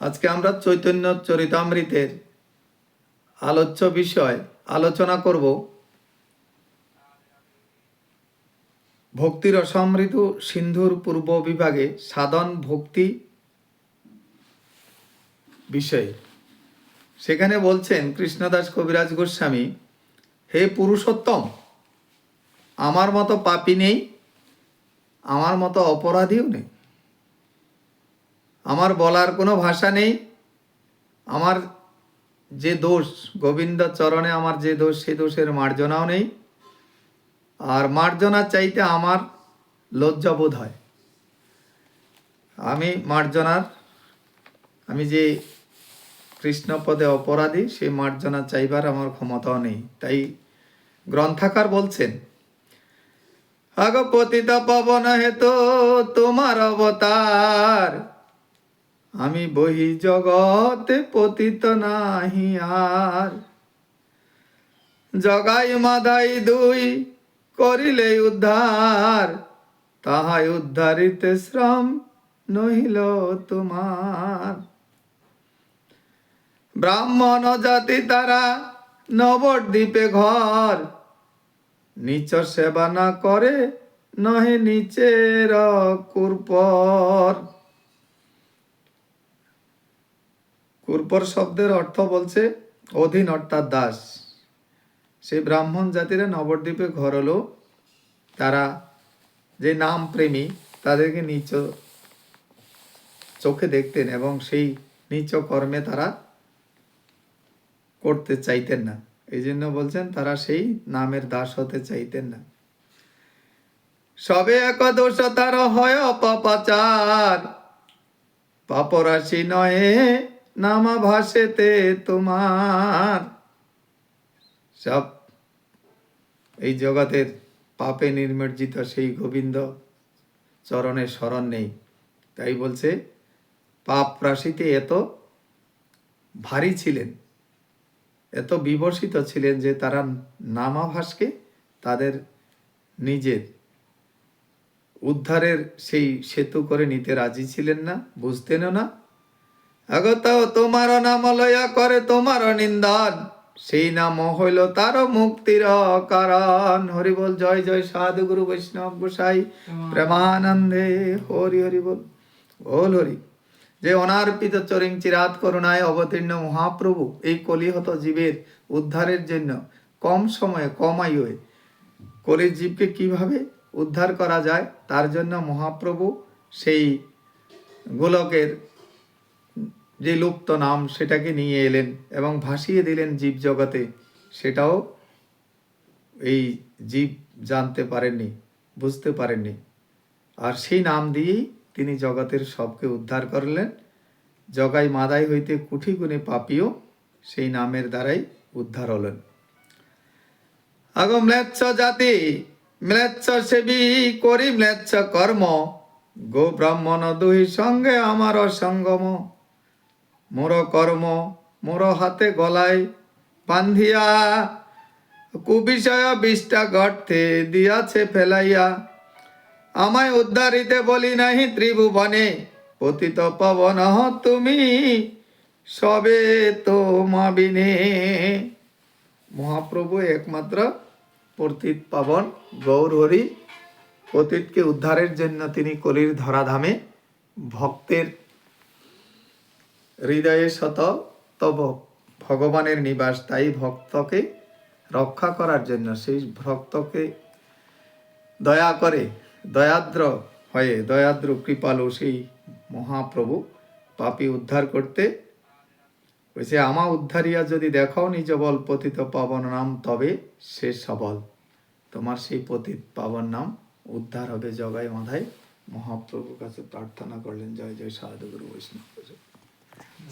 আজকে আমরা চৈতন্য চরিতামৃতের আলোচ্য বিষয় আলোচনা করব ভক্তির অসমৃদ্ধ সিন্ধুর পূর্ব বিভাগে সাধন ভক্তি বিষয়ে। সেখানে বলছেন কৃষ্ণদাস কবিরাজ গোস্বামী, হে পুরুষোত্তম, আমার মতো পাপী নেই, আমার মতো অপরাধীও নেই, আমার বলার কোনো ভাষা নেই। আমার যে দোষ, গোবিন্দ চরণে আমার যে দোষ, সেই দোষের মার্জনাও নেই। আর মার্জনা চাইতে আমার লজ্জাবোধ হয়। আমি যে কৃষ্ণপদে অপরাধী, সেই মার্জনা চাইবার আমার ক্ষমতাও নেই। তাই গ্রন্থাকার বলছেন, আগ পতিত পবন হেতু তোমার অবতার, আমি বহি জগতে পতিত নাহি আর। জগাই মাদাই দুই করিলে উদ্ধার, তাহাই উদ্ধারিতে শ্রম নহিল তোমার। ব্রাহ্মণ জাতি তারা নবদ্বীপে ঘর, নিচ সেবা না করে নহে নিচের কুরপর। কুরপর শব্দের অর্থ বলছে অধীন অর্থাৎ দাস। সেই ব্রাহ্মণ জাতিরা নবদ্বীপে ঘর হলো, তারা যে নাম প্রেমী তাদেরকে নিচ চোখে দেখতেন এবং সেই নিচ কর্মে তারা করতে চাইতেন না। এই জন্য বলছেন তারা সেই নামের দাস হতে চাইতেন না। সবে এক দোষ তার হয় অপপাচার, পাপরাশি নয়ে নামা ভাসেতে তোমার। সব এই জগতের পাপে নির্মজ্জিত সেই গোবিন্দ চরণের স্মরণ নেই। তাই বলছে পাপ রাশিতে এত ভারী ছিলেন, এত বিবর্ষিত ছিলেন যে তারা নামাভাসকে তাদের নিজের উদ্ধারের সেই সেতু করে নিতে রাজি ছিলেন না, বুঝতেনও না। আগতাও তোমার নাম লয়া করে তোমার নিন্দন, সেই নাম হইল তার মুক্তির কারণ। হরি বল, জয় জয় সাধু গুরু বৈষ্ণব গোসাই প্রেমানন্দে হরি হরি বল। বল হরি। যে অনার্পিত চরিং চিরাত করুণায় অবতীর্ণ মহাপ্রভু এই কলিহত জীবের উদ্ধারের জন্য কম সময়ে কম আয়ুয়ে কলির জীবকে কিভাবে উদ্ধার করা যায় তার জন্য মহাপ্রভু সেই গোলকের যে লুপ্ত নাম সেটাকে নিয়ে এলেন এবং ভাসিয়ে দিলেন জীব জগতে। সেটাও এই জীব জানতে পারেননি, বুঝতে পারেননি। আর সেই নাম দিয়েই তিনি জগতের সবকে উদ্ধার করলেন। জগাই মাদাই হইতে কুঠি গুণে পাপিও সেই নামের দ্বারাই উদ্ধার হলেন। আগ ম্লেচ্ছ জাতি ম্লেচ্ছ সেবী করি ম্লেচ্ছ কর্ম, গো ব্রাহ্মণ দুই সঙ্গে আমার অসঙ্গম। মোর কর্ম মোর হাতে গলায় বান্ধিয়া, কুবিষয় বিষ্ঠা গর্তে দিয়াছে ফেলাইয়া। আমায় উদ্ধারিতে বলি নাহি ত্রিভুবনে, পতিত পাবন তুমি সবে তোমা বিনে। মহাপ্রভু একমাত্র পতিত পাবন গৌর হরি। পতিতকে উদ্ধারের জন্য তিনি কলির ধরাধামে ভক্তের হৃদয়ে শত তব ভগবানের নিবাস। তাই ভক্তকে রক্ষা করার জন্য, সেই ভক্তকে দয়া করে দয়াদ্র হয়ে দয়াদ্র কৃপালু সেই মহাপ্রভু পাপী উদ্ধার করতে বলছে, আমা উদ্ধারিয়া যদি দেখাও নিজ বল, পতিত পাবন নাম তবে সে সবল। তোমার সেই পতিত পাবন নাম উদ্ধার হবে জগাই মাধাই। মহাপ্রভুর কাছে প্রার্থনা করলেন। জয় জয় সাধু গুরু বৈষ্ণব।